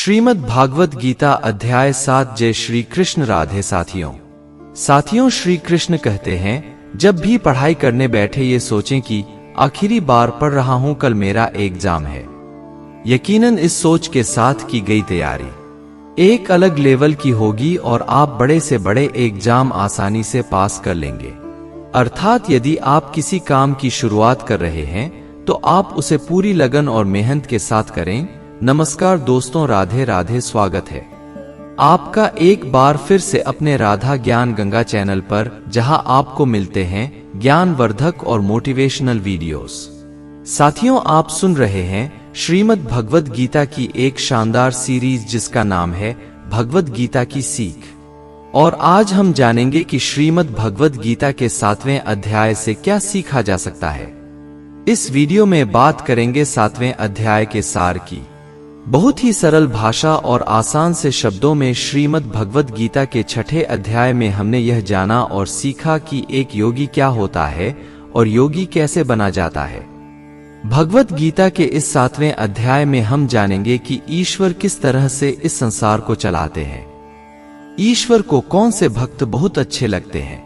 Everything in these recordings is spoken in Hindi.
श्रीमद् भागवत गीता अध्याय 7। जय श्री कृष्ण। राधे साथियों, श्री कृष्ण कहते हैं, जब भी पढ़ाई करने बैठे ये सोचें कि आखिरी बार पढ़ रहा हूं, कल मेरा एग्जाम है। यकीनन इस सोच के साथ की गई तैयारी एक अलग लेवल की होगी और आप बड़े से बड़े एग्जाम आसानी से पास कर लेंगे। अर्थात यदि आप किसी काम की शुरुआत कर रहे हैं तो आप उसे पूरी लगन और मेहनत के साथ करें। नमस्कार दोस्तों, राधे राधे। स्वागत है आपका एक बार फिर से अपने राधा ज्ञान गंगा चैनल पर, जहां आपको मिलते हैं ज्ञानवर्धक और मोटिवेशनल वीडियोस। साथियों, आप सुन रहे हैं श्रीमद् भगवद गीता की एक शानदार सीरीज जिसका नाम है भगवद गीता की सीख। और आज हम जानेंगे कि श्रीमद् भगवद गीता के 7वें अध्याय से क्या सीखा जा सकता है। इस वीडियो में बात करेंगे 7वें अध्याय के सार की। बहुत ही सरल भाषा और आसान से शब्दों में श्रीमद् भगवद गीता के 6ठे अध्याय में हमने यह जाना और सीखा कि एक योगी क्या होता है और योगी कैसे बना जाता है। भगवद गीता के इस 7वें अध्याय में हम जानेंगे कि ईश्वर किस तरह से इस संसार को चलाते हैं। ईश्वर को कौन से भक्त बहुत अच्छे लगते हैं,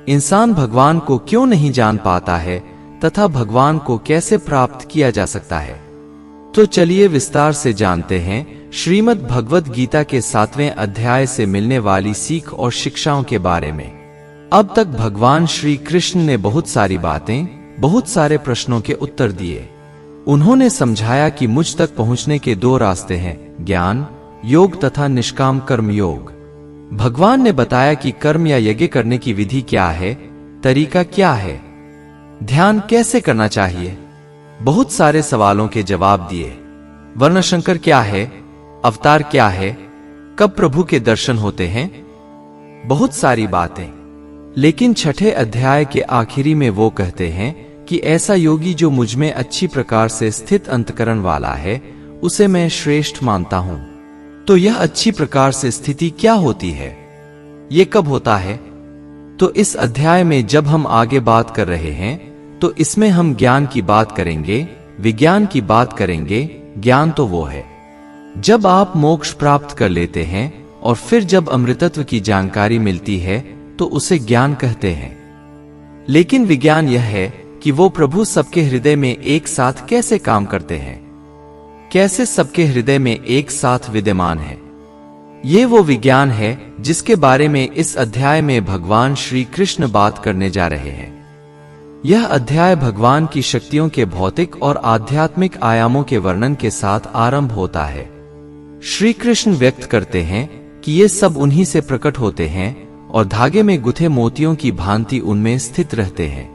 इंसान भगवान को क्यों नहीं जान पाता है तथा भगवान को कैसे प्राप्त किया जा सकता है। तो चलिए विस्तार से जानते हैं श्रीमद् भगवद गीता के 7वें अध्याय से मिलने वाली सीख और शिक्षाओं के बारे में। अब तक भगवान श्री कृष्ण ने बहुत सारी बातें, बहुत सारे प्रश्नों के उत्तर दिए। उन्होंने समझाया कि मुझ तक पहुंचने के 2 रास्ते हैं, ज्ञान योग तथा निष्काम कर्म योग। भगवान ने बताया कि कर्म या यज्ञ करने की विधि क्या है, तरीका क्या है, ध्यान कैसे करना चाहिए। बहुत सारे सवालों के जवाब दिए। वर्णशंकर क्या है, अवतार क्या है, कब प्रभु के दर्शन होते हैं, बहुत सारी बातें। लेकिन 6ठे अध्याय के आखिरी में वो कहते हैं कि ऐसा योगी जो मुझ में अच्छी प्रकार से स्थित अंतकरण वाला है, उसे मैं श्रेष्ठ मानता हूं। तो यह अच्छी प्रकार से स्थिति क्या होती है, ये कब होता है? तो इस अध्याय में जब हम आगे बात कर रहे हैं तो इसमें हम ज्ञान की बात करेंगे, विज्ञान की बात करेंगे। ज्ञान तो वो है जब आप मोक्ष प्राप्त कर लेते हैं और फिर जब अमृतत्व की जानकारी मिलती है तो उसे ज्ञान कहते हैं। लेकिन विज्ञान यह है कि वो प्रभु सबके हृदय में एक साथ कैसे काम करते हैं, कैसे सबके हृदय में एक साथ विद्यमान है। ये वो विज्ञान है जिसके बारे में इस अध्याय में भगवान श्री कृष्ण बात करने जा रहे हैं। यह अध्याय भगवान की शक्तियों के भौतिक और आध्यात्मिक आयामों के वर्णन के साथ आरंभ होता है। श्री कृष्ण व्यक्त करते हैं कि ये सब उन्हीं से प्रकट होते हैं और धागे में गुथे मोतियों की भांति उनमें स्थित रहते हैं।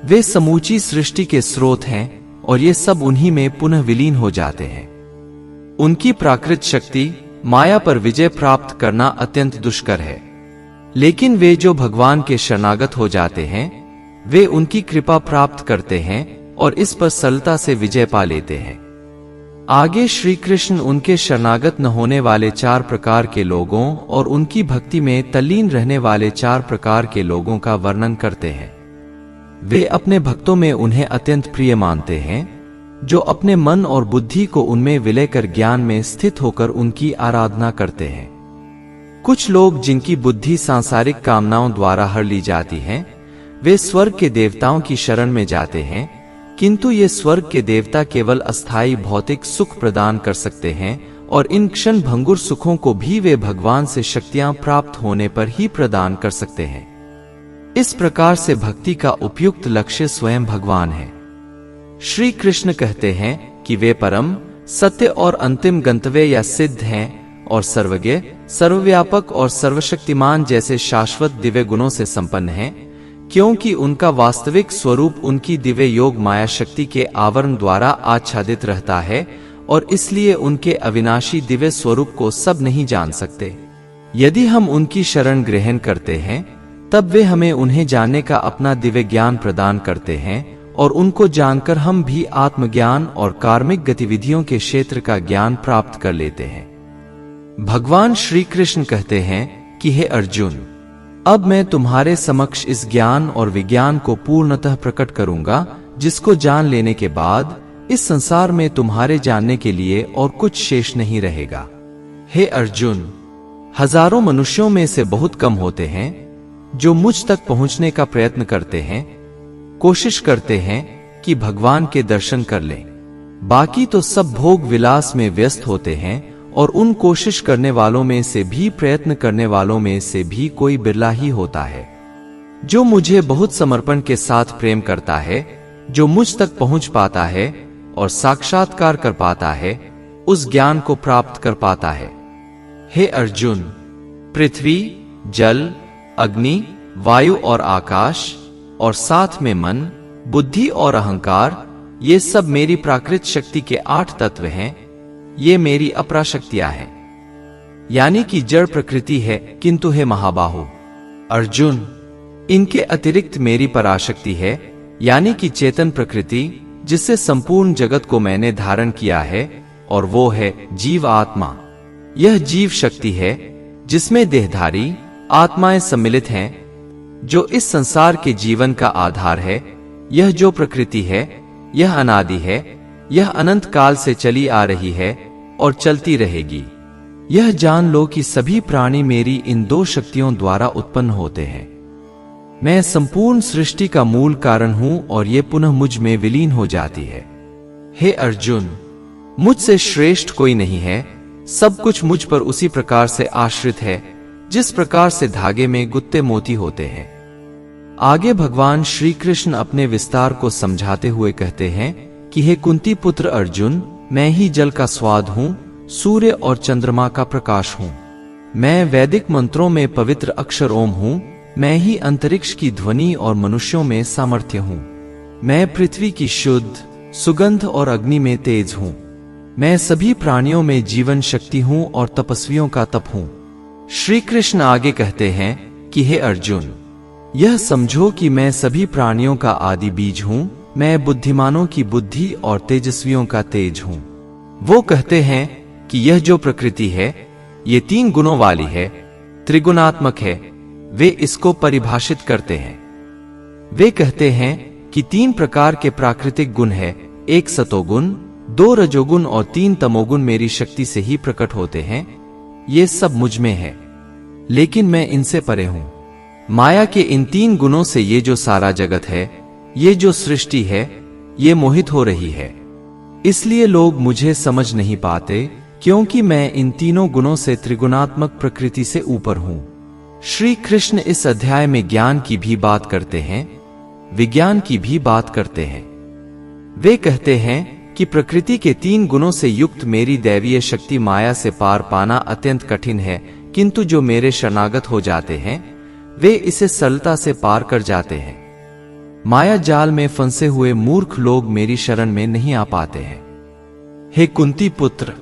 वे समूची सृष्टि के स्रोत हैं और ये सब उन्हीं में पुनः विलीन हो जाते हैं। उनकी प्राकृत शक्ति माया पर विजय प्राप्त करना अत्यंत दुष्कर है। लेकिन वे जो भगवान के शरणागत हो जाते हैं वे उनकी कृपा प्राप्त करते हैं और इस पर सरलता से विजय पा लेते हैं। आगे श्री कृष्ण उनके शरणागत न होने वाले 4 प्रकार के लोगों और उनकी भक्ति में तल्लीन रहने वाले 4 प्रकार के लोगों का वर्णन करते हैं। वे अपने भक्तों में उन्हें अत्यंत प्रिय मानते हैं, जो अपने मन और बुद्धि को उनमें विलय कर ज्ञान में स्थित होकर उनकी आराधना करते हैं। कुछ लोग जिनकी बुद्धि सांसारिक कामनाओं द्वारा हर ली जाती है, वे स्वर्ग के देवताओं की शरण में जाते हैं, किंतु ये स्वर्ग के देवता केवल अस्थायी भौतिक सुख प्रदान कर सकते हैं और इन क्षण भंगुर सुखों को भी वे भगवान से शक्तियां प्राप्त होने पर ही प्रदान कर सकते हैं। इस प्रकार से भक्ति का उपयुक्त लक्ष्य स्वयं भगवान है। श्री कृष्ण कहते हैं कि वे परम सत्य और अंतिम गंतव्य या सिद्ध हैं और सर्वज्ञ, सर्वव्यापक और सर्वशक्तिमान जैसे शाश्वत दिव्य गुणों से संपन्न हैं, क्योंकि उनका वास्तविक स्वरूप उनकी दिव्य योग माया शक्ति के आवरण द्वारा आच्छादित रहता है और इसलिए उनके अविनाशी दिव्य स्वरूप को सब नहीं जान सकते। यदि हम उनकी शरण ग्रहण करते हैं तब वे हमें उन्हें जानने का अपना दिव्य ज्ञान प्रदान करते हैं और उनको जानकर हम भी आत्मज्ञान और कार्मिक गतिविधियों के क्षेत्र का ज्ञान प्राप्त कर लेते हैं। भगवान श्री कृष्ण कहते हैं कि हे अर्जुन, अब मैं तुम्हारे समक्ष इस ज्ञान और विज्ञान को पूर्णतः प्रकट करूंगा, जिसको जान लेने के बाद इस संसार में तुम्हारे जानने के लिए और कुछ शेष नहीं रहेगा। हे अर्जुन, हजारों मनुष्यों में से बहुत कम होते हैं जो मुझ तक पहुंचने का प्रयत्न करते हैं, कोशिश करते हैं कि भगवान के दर्शन कर लें। बाकी तो सब भोग विलास में व्यस्त होते हैं, और उन कोशिश करने वालों में से भी, प्रयत्न करने वालों में से भी कोई बिरला ही होता है जो मुझे बहुत समर्पण के साथ प्रेम करता है, जो मुझ तक पहुंच पाता है और साक्षात्कार कर पाता है, उस ज्ञान को प्राप्त कर पाता है। हे अर्जुन, पृथ्वी, जल, अग्नि, वायु और आकाश, और साथ में मन, बुद्धि और अहंकार, ये सब मेरी प्राकृत शक्ति के 8 तत्व हैं। ये मेरी अपराशक्तियां हैं, यानी कि जड़ प्रकृति है। किंतु हे महाबाहो अर्जुन, इनके अतिरिक्त मेरी पराशक्ति है, यानी कि चेतन प्रकृति, जिससे संपूर्ण जगत को मैंने धारण किया है, और वो है जीव आत्मा। यह जीव शक्ति है जिसमें देहधारी आत्माएं सम्मिलित हैं, जो इस संसार के जीवन का आधार है। यह जो प्रकृति है, यह अनादि है, यह अनंत काल से चली आ रही है और चलती रहेगी। यह जान लो कि सभी प्राणी मेरी इन 2 शक्तियों द्वारा उत्पन्न होते हैं। मैं संपूर्ण सृष्टि का मूल कारण हूं और ये पुनः मुझ में विलीन हो जाती है। हे अर्जुन, मुझसे श्रेष्ठ कोई नहीं है। सब कुछ मुझ पर उसी प्रकार से आश्रित है जिस प्रकार से धागे में गुत्ते मोती होते हैं। आगे भगवान श्री कृष्ण अपने विस्तार को समझाते हुए कहते हैं कि हे कुंती पुत्र अर्जुन, मैं ही जल का स्वाद हूं, सूर्य और चंद्रमा का प्रकाश हूं। मैं वैदिक मंत्रों में पवित्र अक्षर ओम हूं। मैं ही अंतरिक्ष की ध्वनि और मनुष्यों में सामर्थ्य हूं। मैं पृथ्वी की शुद्ध सुगंध और अग्नि में तेज हूं। मैं सभी प्राणियों में जीवन शक्ति हूं और तपस्वियों का तप हूं। श्री कृष्ण आगे कहते हैं कि हे अर्जुन, यह समझो कि मैं सभी प्राणियों का आदि बीज हूं। मैं बुद्धिमानों की बुद्धि और तेजस्वियों का तेज हूं। वो कहते हैं कि यह जो प्रकृति है, ये 3 गुणों वाली है, त्रिगुणात्मक है। वे इसको परिभाषित करते हैं। वे कहते हैं कि 3 प्रकार के प्राकृतिक गुण है, 1 सतोगुण, 2 रजोगुण और 3 तमोगुण मेरी शक्ति से ही प्रकट होते हैं। ये सब मुझ में है, लेकिन मैं इनसे परे हूं। माया के इन 3 गुणों से ये जो सारा जगत है, ये जो सृष्टि है, ये मोहित हो रही है। इसलिए लोग मुझे समझ नहीं पाते, क्योंकि मैं इन तीनों गुणों से त्रिगुणात्मक प्रकृति से ऊपर हूं। श्री कृष्ण इस अध्याय में ज्ञान की भी बात करते हैं, विज्ञान की भी बात करते हैं। वे कहते हैं कि प्रकृति के 3 गुणों से युक्त मेरी दैवीय शक्ति माया से पार पाना अत्यंत कठिन है, किंतु जो मेरे शरणागत हो जाते हैं, वे इसे सरलता से पार कर जाते हैं। माया जाल में फंसे हुए मूर्ख लोग मेरी शरण में नहीं आ पाते हैं। हे कुंती पुत्र,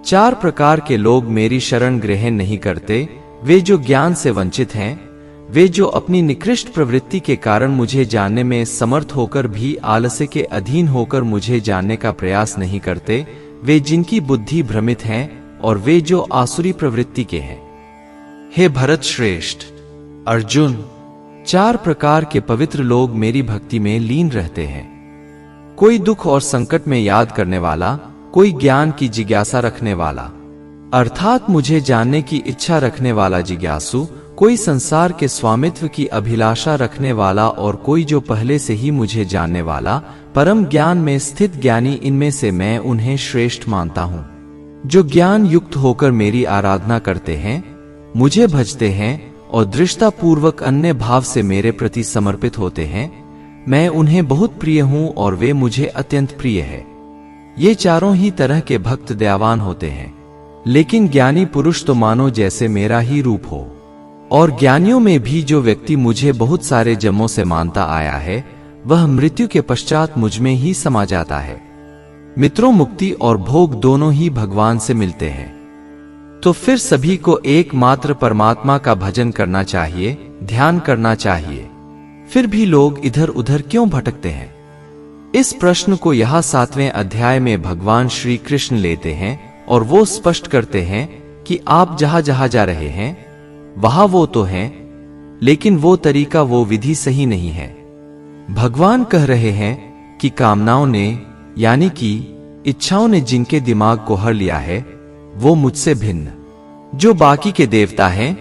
4 प्रकार के लोग मेरी शरण ग्रहण नहीं करते। वे जो ज्ञान से वंचित हैं, वे जो अपनी निकृष्ट प्रवृत्ति के कारण मुझे जानने में समर्थ होकर भी आलस्य के अधीन होकर मुझे जानने का प्रयास नहीं करते, वे जिनकी बुद्धि भ्रमित है, और वे जो आसुरी प्रवृत्ति के हैं। हे भरत श्रेष्ठ, अर्जुन, 4 प्रकार के पवित्र लोग मेरी भक्ति में लीन रहते हैं। कोई दुख और संकट में याद करने वाला, कोई ज्ञान की जिज्ञासा रखने वाला, अर्थात मुझे जानने की इच्छा रखने वाला जिज्ञासु, कोई संसार के स्वामित्व की अभिलाषा रखने वाला, और कोई जो पहले से ही मुझे जानने वाला, परम ज्ञान में स्थित ज्ञानी। इनमें से मैं उन्हें श्रेष्ठ मानता हूँ। जो ज्ञान युक्त होकर मेरी आराधना करते हैं, मुझे भजते हैं और दृष्टा पूर्वक अन्य भाव से मेरे प्रति समर्पित होते हैं, मैं उन्हें बहुत प्रिय हूं और वे मुझे अत्यंत प्रिय है। ये चारों ही तरह के भक्त दयावान होते हैं, लेकिन ज्ञानी पुरुष तो मानो जैसे मेरा ही रूप हो। और ज्ञानियों में भी जो व्यक्ति मुझे बहुत सारे जन्मों से मानता आया है, वह मृत्यु के पश्चात मुझ में ही समा जाता है। मित्रों, मुक्ति और भोग दोनों ही भगवान से मिलते हैं, तो फिर सभी को एकमात्र परमात्मा का भजन करना चाहिए, ध्यान करना चाहिए। फिर भी लोग इधर उधर क्यों भटकते हैं? इस प्रश्न को यहाँ 7वें अध्याय में भगवान श्री कृष्ण लेते हैं और वो स्पष्ट करते हैं कि आप जहां जहां जा रहे हैं वहां वो तो हैं, लेकिन वो तरीका, वो विधि सही नहीं है। भगवान कह रहे हैं कि कामनाओं ने, यानी कि इच्छाओं ने जिनके दिमाग को हर लिया है, वो मुझसे भिन्न जो बाकी के देवता हैं,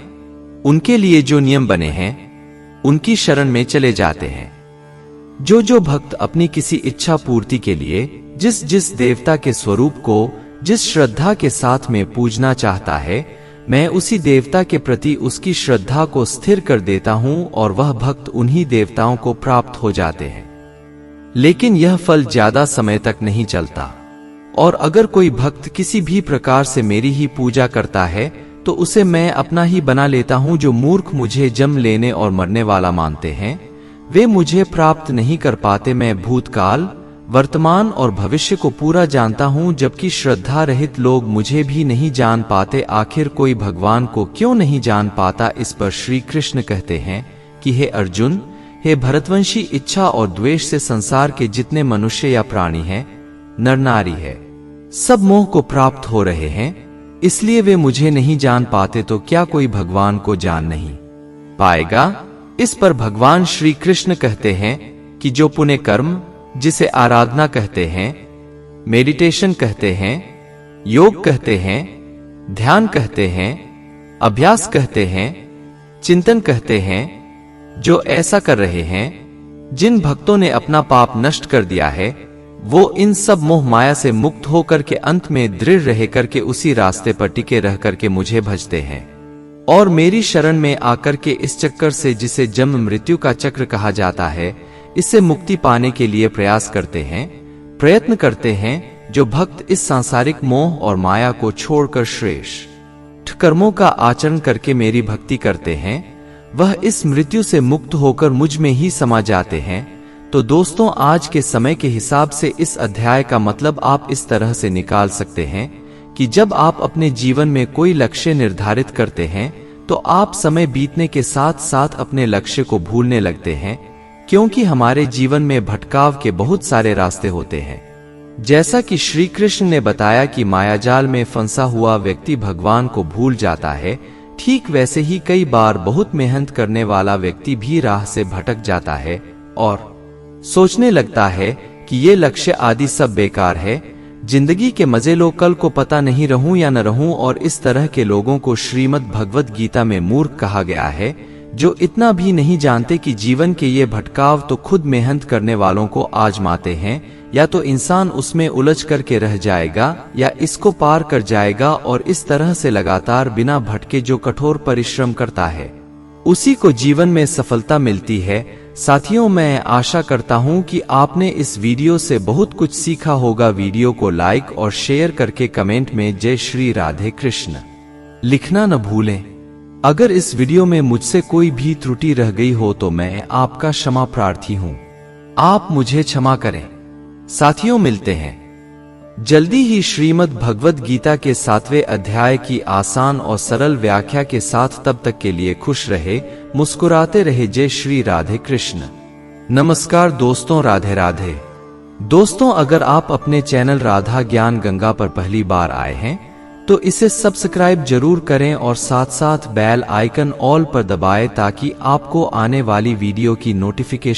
उनके लिए जो नियम बने हैं, उनकी शरण में चले जाते हैं। जो भक्त अपनी किसी इच्छा पूर्ति के लिए जिस देवता के स्वरूप को जिस श्रद्धा के साथ में पूजना चाहता है, मैं उसी देवता के प्रति उसकी श्रद्धा को स्थिर कर देता हूं और वह भक्त उन्हीं देवताओं को प्राप्त हो जाते हैं। लेकिन यह फल ज्यादा समय तक नहीं चलता, और अगर कोई भक्त किसी भी प्रकार से मेरी ही पूजा करता है तो उसे मैं अपना ही बना लेता हूं। जो मूर्ख मुझे जन्म लेने और मरने वाला मानते हैं, वे मुझे प्राप्त नहीं कर पाते। मैं भूतकाल, वर्तमान और भविष्य को पूरा जानता हूं, जबकि श्रद्धा रहित लोग मुझे भी नहीं जान पाते। आखिर कोई भगवान को क्यों नहीं जान पाता? इस पर श्री कृष्ण कहते हैं कि हे अर्जुन, हे भरतवंशी, इच्छा और द्वेष से संसार के जितने मनुष्य या प्राणी हैं, नर नारी है, सब मोह को प्राप्त हो रहे हैं, इसलिए वे मुझे नहीं जान पाते। तो क्या कोई भगवान को जान नहीं पाएगा? इस पर भगवान श्री कृष्ण कहते हैं कि जो पुण्य कर्म, जिसे आराधना कहते हैं, मेडिटेशन कहते हैं, योग कहते हैं, ध्यान कहते हैं, अभ्यास कहते हैं, चिंतन कहते हैं, जो ऐसा कर रहे हैं, जिन भक्तों ने अपना पाप नष्ट कर दिया है, वो इन सब मोह माया से मुक्त होकर के अंत में दृढ़ रह करके उसी रास्ते पर टिके रह करके मुझे भजते हैं और मेरी शरण में आकर के इस चक्कर से, जिसे जन्म मृत्यु का चक्र कहा जाता है, इससे मुक्ति पाने के लिए प्रयास करते हैं, प्रयत्न करते हैं। जो भक्त इस सांसारिक मोह और माया को छोड़कर श्रेष्ठ कर्मों का आचरण करके मेरी भक्ति करते हैं, वह इस मृत्यु से मुक्त होकर मुझ में ही समा जाते हैं। तो दोस्तों, आज के समय के हिसाब से इस अध्याय का मतलब आप इस तरह से निकाल सकते हैं कि जब आप अपने जीवन में कोई लक्ष्य निर्धारित करते हैं तो आप समय बीतने के साथ साथ अपने लक्ष्य को भूलने लगते हैं, क्योंकि हमारे जीवन में भटकाव के बहुत सारे रास्ते होते हैं। जैसा कि श्री कृष्ण ने बताया कि मायाजाल में फंसा हुआ व्यक्ति भगवान को भूल जाता है, ठीक वैसे ही कई बार बहुत मेहनत करने वाला व्यक्ति भी राह से भटक जाता है और सोचने लगता है कि ये लक्ष्य आदि सब बेकार है, जिंदगी के मजे लो, कल को पता नहीं रहूं या न रहूं। और इस तरह के लोगों को श्रीमद् भगवत गीता में मूर्ख कहा गया है, जो इतना भी नहीं जानते कि जीवन के ये भटकाव तो खुद मेहनत करने वालों को आजमाते हैं। या तो इंसान उसमें उलझ करके रह जाएगा या इसको पार कर जाएगा, और इस तरह से लगातार बिना भटके जो कठोर परिश्रम करता है, उसी को जीवन में सफलता मिलती है। साथियों, मैं आशा करता हूं कि आपने इस वीडियो से बहुत कुछ सीखा होगा। वीडियो को लाइक और शेयर करके कमेंट में जय श्री राधे कृष्ण लिखना न भूलें। अगर इस वीडियो में मुझसे कोई भी त्रुटि रह गई हो तो मैं आपका क्षमा प्रार्थी हूं, आप मुझे क्षमा करें। साथियों, मिलते हैं जल्दी ही श्रीमद् भगवत गीता के 7वें अध्याय की आसान और सरल व्याख्या के साथ। तब तक के लिए खुश रहे, मुस्कुराते रहे। जय श्री राधे कृष्ण। नमस्कार दोस्तों, राधे राधे। दोस्तों, अगर आप अपने चैनल राधा ज्ञान गंगा पर पहली बार आए हैं तो इसे सब्सक्राइब जरूर करें और साथ साथ बेल आइकन ऑल पर दबाएं ताकि आपको आने वाली वीडियो की नोटिफिकेशन